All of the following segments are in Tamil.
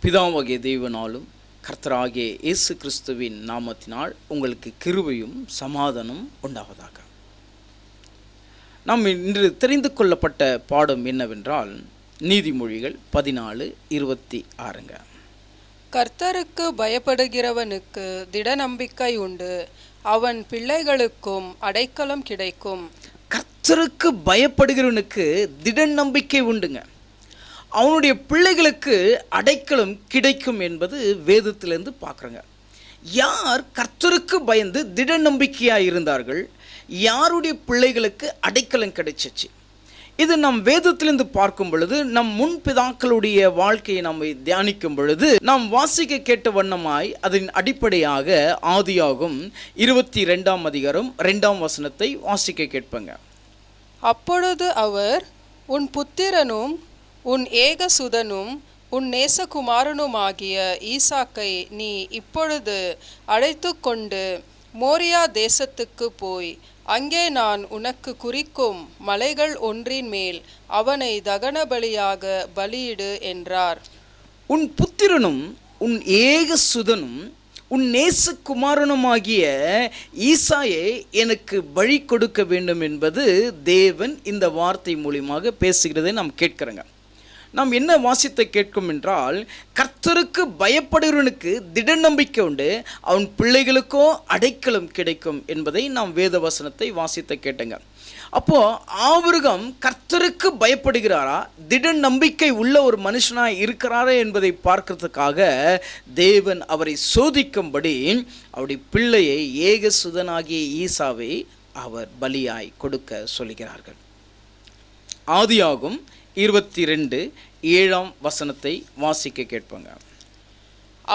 பிதாவாகிய தேவனாலும் கர்த்தராகிய இயேசு கிறிஸ்துவின் நாமத்தினால் உங்களுக்கு கிருபையும் சமாதானம் உண்டாவதாக. நாம் இன்று தெரிந்து கொள்ளப்பட்ட பாடம் என்னவென்றால் நீதிமொழிகள் 14:26. கர்த்தருக்கு பயப்படுகிறவனுக்கு திட நம்பிக்கை உண்டு, அவன் பிள்ளைகளுக்கும் அடைக்கலம் கிடைக்கும். கர்த்தருக்கு பயப்படுகிறவனுக்கு திட நம்பிக்கை உண்டுங்க, அவனுடைய பிள்ளைகளுக்கு அடைக்கலம் கிடைக்கும் என்பது வேதத்திலிருந்து பார்க்குறோங்க. யார் கர்த்தருக்கு பயந்து திட நம்பிக்கையாக இருந்தார்கள், யாருடைய பிள்ளைகளுக்கு அடைக்கலம் கிடைச்சிச்சு? இது நம் வேதத்திலிருந்து பார்க்கும் பொழுது, நம் முன்பிதாக்களுடைய வாழ்க்கையை நாம் தியானிக்கும் பொழுது நாம் வாசிக்க கேட்ட வண்ணமாய் அதன் அடிப்படையாக ஆதியாகும் 22ஆம் அதிகாரம் 2ஆம் வசனத்தை வாசிக்க கேட்பங்க. அப்பொழுது அவர், உன் புத்திரனும் உன் ஏகசுதனும் உன் நேசகுமாரனுமாகிய ஈசாக்கை நீ இப்பொழுது அழைத்து கொண்டு மோரியா தேசத்துக்கு போய் அங்கே நான் உனக்கு குறிக்கும் மலைகள் ஒன்றின் மேல் அவனை தகன பலியாக பலியிடு என்றார். உன் புத்திரனும் உன் ஏகசுதனும் உன் நேசகுமாரனுமாகிய ஈசாயை எனக்கு பலி கொடுக்க வேண்டும் என்பது தேவன் இந்த வார்த்தை மூலியமாக பேசுகிறதை நாம் கேட்கிறோங்க. நாம் என்ன வாசித்தை கேட்கும் என்றால், கர்த்தருக்கு பயப்படுகிறவனுக்கு திட நம்பிக்கை உண்டு, அவன் பிள்ளைகளுக்கோ அடைக்கலம் கிடைக்கும் என்பதை நாம் வேத வசனத்தை வாசித்த கேட்டங்க. அப்போது ஆபிரகாம் கர்த்தருக்கு பயப்படுகிறாரா, திட நம்பிக்கை உள்ள ஒரு மனுஷனாக இருக்கிறாரா என்பதை பார்க்கறதுக்காக தேவன் அவரை சோதிக்கும்படி அவருடைய பிள்ளையை ஏகசுதனாகிய ஈசாவை அவர் பலியாய் கொடுக்க சொல்கிறார்கள். ஆதியாகும் 22:7 வசனத்தை வாசிக்க கேட்பாங்க.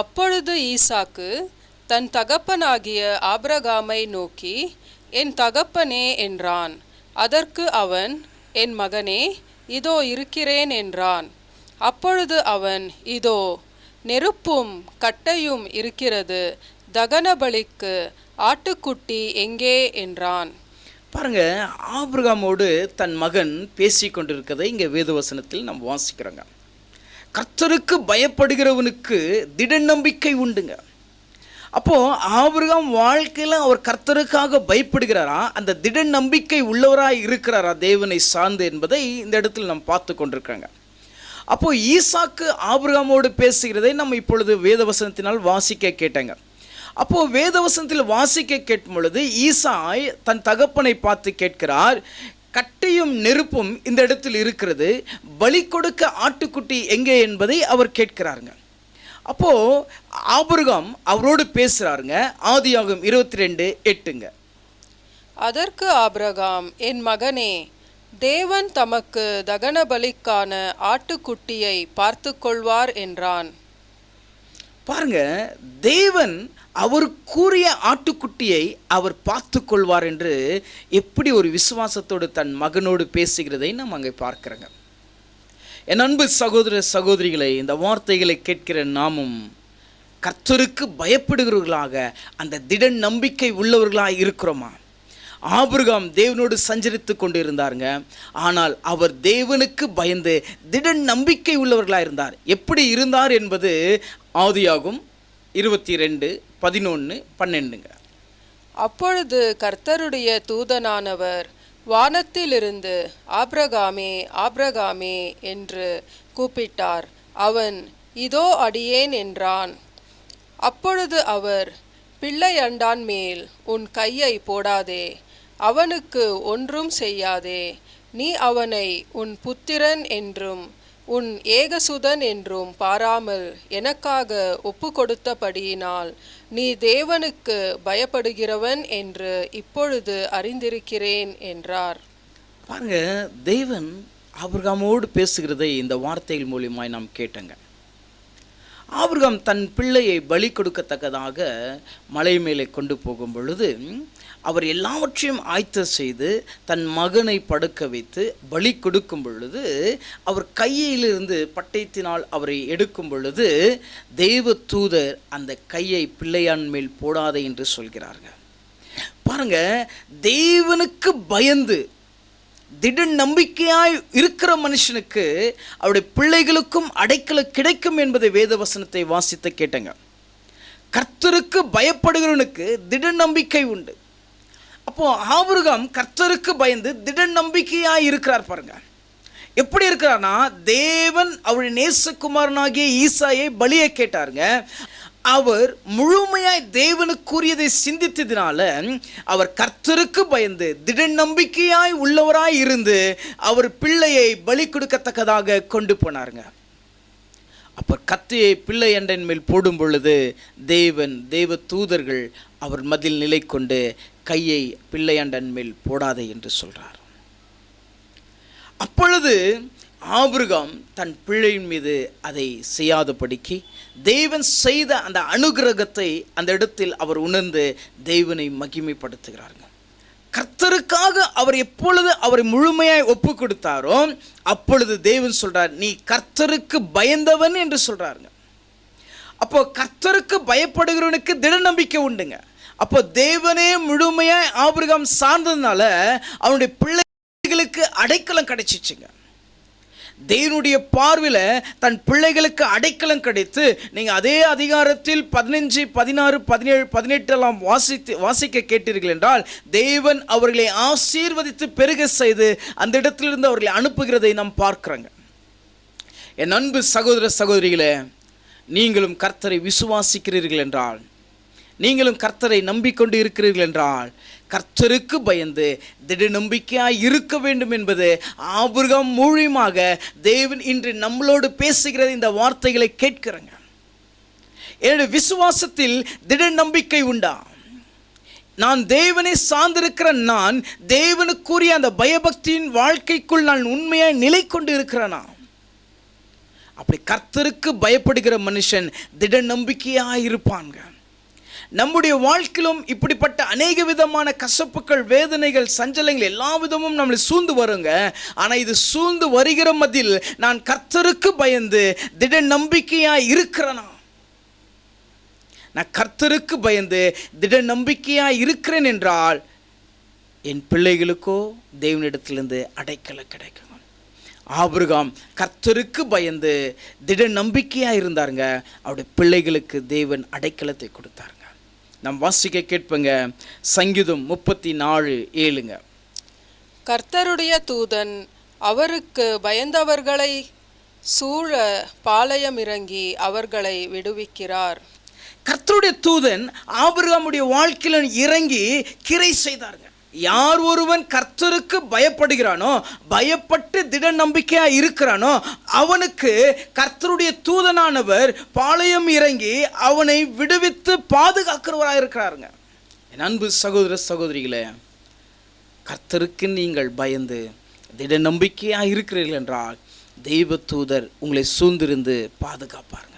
அப்பொழுது ஈசாக்கு தன் தகப்பனாகிய ஆபிரகாமை நோக்கி, என் தகப்பனே என்றான். அதற்கு அவன், என் மகனே, இதோ இருக்கிறேன் என்றான். அப்பொழுது அவன், இதோ நெருப்பும் கட்டையும் இருக்கிறது, தகன பலிக்கு ஆட்டுக்குட்டி எங்கே என்றான். பாருங்க, ஆபிரகாமோடு தன் மகன் பேசி கொண்டிருக்கிறதை இங்கே வேதவசனத்தில் நாம் வாசிக்கிறோங்க. கர்த்தருக்கு பயப்படுகிறவனுக்கு திட நம்பிக்கை உண்டுங்க. அப்போது ஆபிரகாம் வாழ்க்கையில் அவர் கர்த்தருக்காக பயப்படுகிறாரா, அந்த திட நம்பிக்கை உள்ளவராக இருக்கிறாரா தேவனை சார்ந்து என்பதை இந்த இடத்துல நாம் பார்த்து கொண்டிருக்கிறாங்க. அப்போது ஈசாக்கு ஆபிரகாமோடு பேசுகிறதை நம்ம இப்பொழுது வேதவசனத்தினால் வாசிக்க கேட்டாங்க. அப்போது வேதவசனத்தில் வாசிக்க கேட்கும் பொழுது ஈசாய் தன் தகப்பனை பார்த்து கேட்கிறார், கட்டையும் நெருப்பும் இந்த இடத்தில் இருக்கிறது, பலி கொடுக்க ஆட்டுக்குட்டி எங்கே என்பதை அவர் கேட்கிறாருங்க. அப்போது ஆபிரகாம் அவரோடு பேசுகிறாருங்க. ஆதியாகும் 22:8. அதற்கு ஆபிரகாம், என் மகனே, தேவன் தமக்கு தகன பலிக்கான ஆட்டுக்குட்டியை பார்த்து கொள்வார் என்றான். பாருங்க, தேவன் அவர் கூறிய ஆட்டுக்குட்டியை அவர் பார்த்து கொள்வார் என்று எப்படி ஒரு விசுவாசத்தோடு தன் மகனோடு பேசுகிறதை நாம் அங்கே பார்க்கிறோங்க. என் அன்பு சகோதர சகோதரிகளை, இந்த வார்த்தைகளை கேட்கிற நாமும் கர்த்தருக்கு பயப்படுகிறவர்களாக அந்த திட நம்பிக்கை உள்ளவர்களாக இருக்கிறோமா? ஆபிரகாம் தேவனோடு சஞ்சரித்து கொண்டு இருந்தாருங்க, ஆனால் அவர் தேவனுக்கு பயந்து திட நம்பிக்கை உள்ளவர்களாக இருந்தார். எப்படி இருந்தார் என்பது ஆதியாகும் 22:11-12. அப்பொழுது கர்த்தருடைய தூதனானவர் வானத்திலிருந்து, ஆபிரகாமே, ஆபிரகாமே என்று கூப்பிட்டார். அவன், இதோ அடியேன் என்றான். அப்பொழுது அவர், பிள்ளையண்டான் மேல் உன் கையை போடாதே, அவனுக்கு ஒன்றும் செய்யாதே, நீ அவனை உன் புத்திரன் என்றும் உன் ஏகசுதன் என்றும் பாராமல் எனக்காக ஒப்பு கொடுத்தபடியினால் நீ தேவனுக்கு பயப்படுகிறவன் என்று இப்பொழுது அறிந்திருக்கிறேன் என்றார். பாருங்க, தேவன் ஆபிரகாமோடு பேசுகிறதை இந்த வார்த்தைகள் மூலியமாய் நாம் கேட்டங்க. ஆபிரகாம் தன் பிள்ளையை பலி கொடுக்கத்தக்கதாக மலை மேலே கொண்டு போகும் பொழுது அவர் எல்லாவற்றையும் ஆயத்தம் செய்து தன் மகனை படுக்க வைத்து பலி கொடுக்கும் பொழுது, அவர் கையிலிருந்து பட்டயத்தினால் அவரை எடுக்கும் பொழுது தெய்வ தூதர் அந்த கையை பிள்ளையான் மேல் போடாதே என்று சொல்கிறார்கள். பாருங்க, தேவனுக்கு பயந்து திட நம்பிக்கையாய் இருக்கிற மனுஷனுக்கு அவருடைய பிள்ளைகளுக்கும் அடைக்கலம் கிடைக்கும் என்பதை வேத வசனத்தை வாசித்த கேட்டங்க. கர்த்தருக்கு பயப்படுகிறவனுக்கு திட நம்பிக்கை உண்டு. அப்போ ஆபிரகாம் கர்த்தருக்கு பயந்து திட நம்பிக்கையாய் இருக்கிறார். பாருங்க எப்படி இருக்கிறார்னா, தேவன் அவருடைய நேசகுமாரனாகிய ஈசாயை பலியை கேட்டாருங்க. அவர் முழுமையாய் தேவனுக்குரியதை சிந்தித்ததினால அவர் கர்த்தருக்கு பயந்து திட நம்பிக்கையாய் உள்ளவராய் இருந்து அவர் பிள்ளையை பலி கொடுக்கத்தக்கதாக கொண்டு போனாருங்க. அப்போ கத்தியை பிள்ளை அண்டன் மேல் போடும் பொழுது தேவ தூதர்கள் அவர் மதில் நிலை கொண்டு கையை பிள்ளை அண்டன் மேல் போடாதே என்று சொல்றார். அப்பொழுது ஆபிரகாம் தன் பிள்ளையின் மீது அதை செய்யாதபடிக்கு தேவன் செய்த அந்த அனுகிரகத்தை அந்த இடத்தில் அவர் உணர்ந்து தேவனை மகிமைப்படுத்துகிறாருங்க. கர்த்தருக்காக அவர் எப்பொழுது அவரை முழுமையாய் ஒப்பு கொடுத்தாரோ அப்பொழுது தேவன் சொல்றார், நீ கர்த்தருக்கு பயந்தவன் என்று சொல்றாருங்க. அப்போ கர்த்தருக்கு பயப்படுகிறவனுக்கு திட நம்பிக்கை உண்டுங்க. அப்போ தேவனே முழுமையாய் ஆபிரகாம் சார்ந்ததுனால அவனுடைய பிள்ளைகளுக்கு அடைக்கலம் கிடைச்சிச்சுங்க. தேவனுடைய பார்வையில் தன் பிள்ளைகளுக்கு அடைக்கலம் கிடைத்து, நீங்கள் அதே அதிகாரத்தில் 15, 16, 17, 18 வாசிக்க கேட்டீர்கள் என்றால் தேவன் அவர்களை ஆசீர்வதித்து பெருக செய்து அந்த இடத்திலிருந்து அவர்களை அனுப்புகிறதை நாம் பார்க்கிறோங்க. என் அன்பு சகோதர சகோதரிகளே, நீங்களும் கர்த்தரை விசுவாசிக்கிறீர்கள் என்றால், நீங்களும் கர்த்தரை நம்பிக்கொண்டு இருக்கிறீர்கள் என்றால் கர்த்தருக்கு பயந்து திட நம்பிக்கையாய் இருக்க வேண்டும் என்பது ஆபிரகாம் மூலமாக தேவன் இன்று நம்மளோடு பேசுகிற இந்த வார்த்தைகளை கேட்கிறேங்க. என்னுடைய விசுவாசத்தில் திட நம்பிக்கை உண்டா? நான் தேவனை சார்ந்திருக்கிற நான் தேவனுக்குரிய அந்த பயபக்தியின் வாழ்க்கைக்குள் நான் உண்மையாய் நிலை கொண்டு இருக்கிறேனா? அப்படி கர்த்தருக்கு பயப்படுகிற மனுஷன் திட நம்பிக்கையாய் இருப்பாங்க. நம்முடைய வாழ்க்கையிலும் இப்படிப்பட்ட அநேக விதமான கசப்புகள், வேதனைகள், சஞ்சலங்கள் எல்லா விதமும் நம்மளை சூழ்ந்து வருங்க. ஆனால் இது சூழ்ந்து வருகிற மத்தியில் நான் கர்த்தருக்கு பயந்து திட நம்பிக்கையாய் இருக்கிறேனா? நான் கர்த்தருக்கு பயந்து திட நம்பிக்கையாய் இருக்கிறேன் என்றால் என் பிள்ளைகளுக்கோ தேவனிடத்திலிருந்து அடைக்கலம் கிடைக்கும். ஆபிரகாம் கர்த்தருக்கு பயந்து திட நம்பிக்கையாக இருந்தாருங்க. அவருடைய பிள்ளைகளுக்கு தேவன் அடைக்கலத்தை கொடுத்தாருங்க. நாம் வாசிக்க கேட்பங்க சங்கீதம் 34:7. கர்த்தருடைய தூதன் அவருக்கு பயந்தவர்களை சூழ பாளையம் இறங்கி அவர்களை விடுவிக்கிறார். கர்த்தருடைய தூதன் ஆபிரகாமுடைய வாழ்க்கையில் இறங்கி கிரை செய்தாருங்க. யார் ஒருவன் கர்த்தருக்கு பயப்படுகிறானோ, பயப்பட்டு திட நம்பிக்கையா இருக்கிறானோ, அவனுக்கு கர்த்தருடைய தூதனானவர் பாளையம் இறங்கி அவனை விடுவித்து பாதுகாக்கிறவராக இருக்கிறாருங்க. என் அன்பு சகோதர சகோதரிகளே, கர்த்தருக்கு நீங்கள் பயந்து திட நம்பிக்கையா இருக்கிறீர்கள் என்றால் தெய்வ தூதர் உங்களை சூழ்ந்திருந்து பாதுகாப்பாருங்க.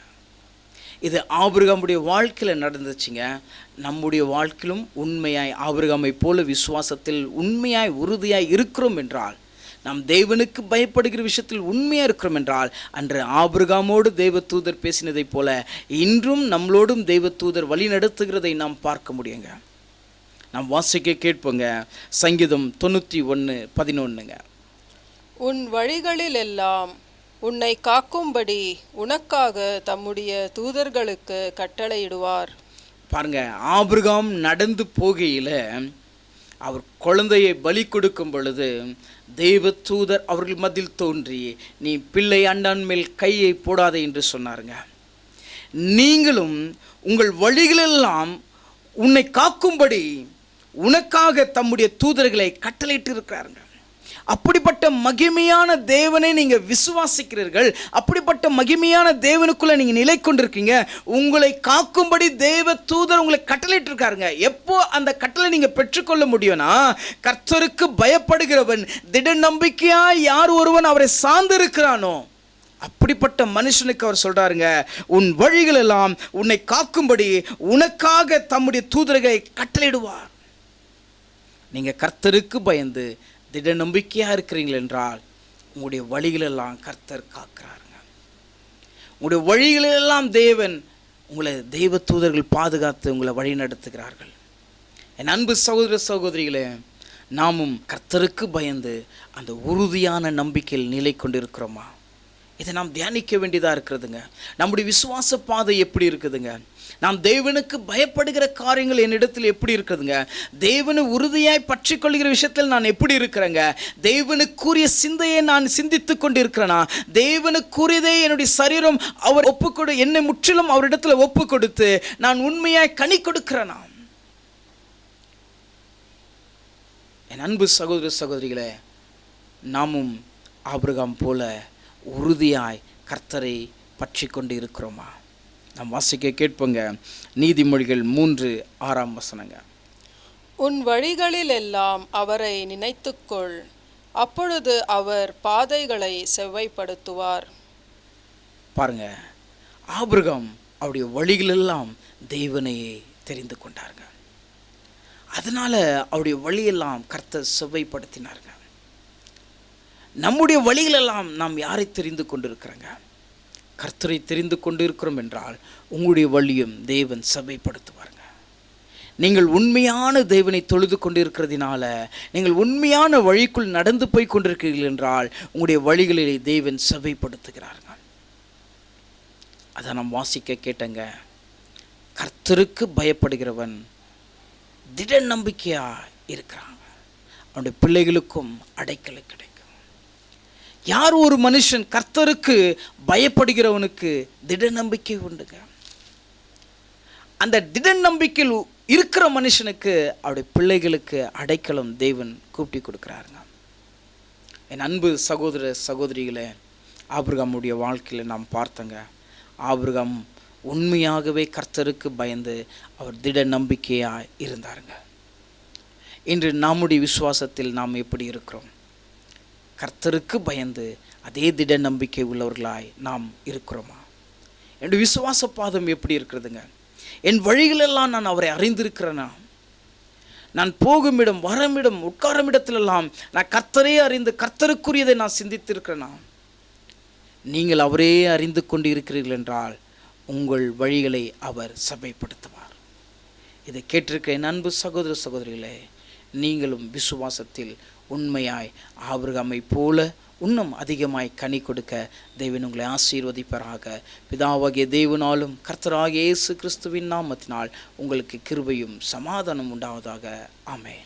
இது ஆபிரகாமுடைய வாழ்க்கையில் நடந்துச்சுங்க. நம்முடைய வாழ்க்கையிலும் உண்மையாய் ஆபிரகாமை போல விசுவாசத்தில் உண்மையாய் உறுதியாய் இருக்கிறோம் என்றால், நாம் தேவனுக்கு பயப்படுகிற விஷயத்தில் உண்மையாக இருக்கிறோம் என்றால், அன்று ஆபிரகாமோடு தெய்வ தூதர் பேசினதைப் போல இன்றும் நம்மளோடும் தெய்வ தூதர் வழி நடத்துகிறதை நாம் பார்க்க முடியுங்க. நாம் வாசிக்க கேட்போங்க சங்கீதம் 91:11. உன் வழிகளில் எல்லாம் உன்னை காக்கும்படி உனக்காக தம்முடைய தூதர்களுக்கு கட்டளையிடுவார். பாருங்க, ஆபிரகாம் நடந்து போகையில் அவர் குழந்தையை பலி கொடுக்கும் பொழுது தெய்வ தூதர் அவர்கள் மத்தியில் தோன்றி, நீ பிள்ளை அண்டான் மேல் கையை போடாதே என்று சொன்னாருங்க. நீங்களும் உங்கள் வழிகளெல்லாம் உன்னை காக்கும்படி உனக்காக தம்முடைய தூதர்களை கட்டளையிட்டு இருக்கிறாருங்க. அப்படிப்பட்ட மகிமையான தேவனை நீங்கள் விசுவாசிக்கிறீர்கள். அப்படிப்பட்ட மகிமையான தேவனுக்குள்ளே நீங்கள் நிலை கொண்டிருக்கீங்க. உங்களை காக்கும்படி தேவ தூதர் உங்களை கட்டளையிட்டு இருக்காருங்க. எப்போ அந்த கட்டளை நீங்கள் பெற்றுக்கொள்ள முடியும்னா, கர்த்தருக்கு பயப்படுகிறவன் திட நம்பிக்கையா யார் ஒருவன் அவரை சார்ந்திருக்கிறானோ அப்படிப்பட்ட மனுஷனுக்கு அவர் சொல்றாருங்க, உன் வழிகள் எல்லாம் உன்னை காக்கும்படி உனக்காக தம்முடைய தூதர்களை கட்டளையிடுவார். நீங்கள் கர்த்தருக்கு பயந்து திட நம்பிக்கையாக இருக்கிறீர்கள் என்றால் உங்களுடைய வழிகளெல்லாம் கர்த்தர் காக்கிறாருங்க. உங்களுடைய வழிகளெல்லாம் தேவன் உங்களை தெய்வ தூதர்கள் பாதுகாத்து உங்களை வழி நடத்துகிறார்கள். என் அன்பு சகோதர சகோதரிகளே, நாமும் கர்த்தருக்கு பயந்து அந்த உறுதியான நம்பிக்கையில் நிலை கொண்டிருக்கிறோமா? இதை நாம் தியானிக்க வேண்டியதாக இருக்கிறதுங்க. நம்முடைய விசுவாச பாதை எப்படி இருக்குதுங்க? நாம் தேவனுக்கு பயப்படுகிற காரியங்கள் என்னிடத்தில் எப்படி இருக்குதுங்க? தேவனை உறுதியாய் பற்றி கொள்கிற விஷயத்தில் நான் எப்படி இருக்கிறேங்க? தேவனுக்குரிய சிந்தையை நான் சிந்தித்து கொண்டு இருக்கிறேனா? தேவனுக்குரியதே என்னுடைய சரீரம் அவர் ஒப்புக்கொடு, என்னை முற்றிலும் அவரிடத்தில் ஒப்பு கொடுத்து நான் உண்மையாய் கனி கொடுக்கிறேனா? என் அன்பு சகோதர சகோதரிகளே, நாமும் ஆபிரகாம் போல உறுதியாய் கர்த்தரை பற்றி கொண்டு இருக்கிறோமா? நாம் வாசிக்க கேட்போங்க. நீதிமொழிகள் 3:6 உன் வழிகளில் எல்லாம் அவரை நினைத்துக்கொள், அப்பொழுது அவர் பாதைகளை செவ்வைப்படுத்துவார். பாருங்க, ஆபிரகாம் அவருடைய வழிகளெல்லாம் தேவனையே தெரிந்து கொண்டாருங்க. அதனால அவருடைய வழியெல்லாம் கர்த்தர் செவ்வைப்படுத்தினாருங்க. நம்முடைய வழிகளெல்லாம் நாம் யாரை தெரிந்து கொண்டிருக்கிறோங்க? கர்த்தரை தெரிந்து கொண்டு இருக்கிறோம் என்றால் உங்களுடைய வழியும் தேவன் சபைப்படுத்துவாருங்க. நீங்கள் உண்மையான தேவனை தொழுது கொண்டிருக்கிறதுனால, நீங்கள் உண்மையான வழிக்குள் நடந்து போய் கொண்டிருக்கிறீர்கள் என்றால் உங்களுடைய வழிகளிலே தேவன் சபைப்படுத்துகிறாருங்க. அதை நாம் வாசிக்க கேட்டங்க. கர்த்தருக்கு பயப்படுகிறவன் திட நம்பிக்கையா இருக்கிறாங்க. அவனுடைய பிள்ளைகளுக்கும் அடைக்கலை கிடைக்கும். யார் ஒரு மனுஷன் கர்த்தருக்கு பயப்படுகிறவனுக்கு திட நம்பிக்கை உண்டுங்க. அந்த திட நம்பிக்கையில் இருக்கிற மனுஷனுக்கு அவருடைய பிள்ளைகளுக்கு அடைக்கலம் தேவன் கூட்டி கொடுக்கிறாருங்க. என் அன்பு சகோதர சகோதரிகளே, ஆபிரகாமுடைய வாழ்க்கையில் நாம் பார்த்தங்க. ஆபிரகாம் உண்மையாகவே கர்த்தருக்கு பயந்து அவர் திட நம்பிக்கையாக இருந்தாருங்க. இன்று நம்முடைய விசுவாசத்தில் நாம் எப்படி இருக்கிறோம்? கர்த்தருக்கு பயந்து அதே திட நம்பிக்கை உள்ளவர்களாய் நாம் இருக்கிறோமா? என்னுடைய விசுவாச பாதம் எப்படி இருக்கிறதுங்க? என் வழிகளெல்லாம் நான் அவரை அறிந்திருக்கிறேனா? நான் போகும் இடம், வரமிடம், உட்காரும் இடத்திலெல்லாம் நான் கர்த்தரே அறிந்து கர்த்தருக்குரியதை நான் சிந்தித்திருக்கிறேனா? நீங்கள் அவரே அறிந்து கொண்டு இருக்கிறீர்கள் என்றால் உங்கள் வழிகளை அவர் சபைப்படுத்துவார். இதை கேட்டிருக்க என் அன்பு சகோதர சகோதரிகளே, நீங்களும் விசுவாசத்தில் உண்மையாய் ஆபிரகாமை போல இன்னும் அதிகமாய் கனி கொடுக்க தேவன் உங்களை ஆசீர்வதிப்பாராக. பிதாவாகிய தேவனாலும் கர்த்தராகிய இயேசு கிறிஸ்துவின் நாமத்தினால் உங்களுக்கு கிருபையும் சமாதானம் உண்டாவதாக. ஆமென்.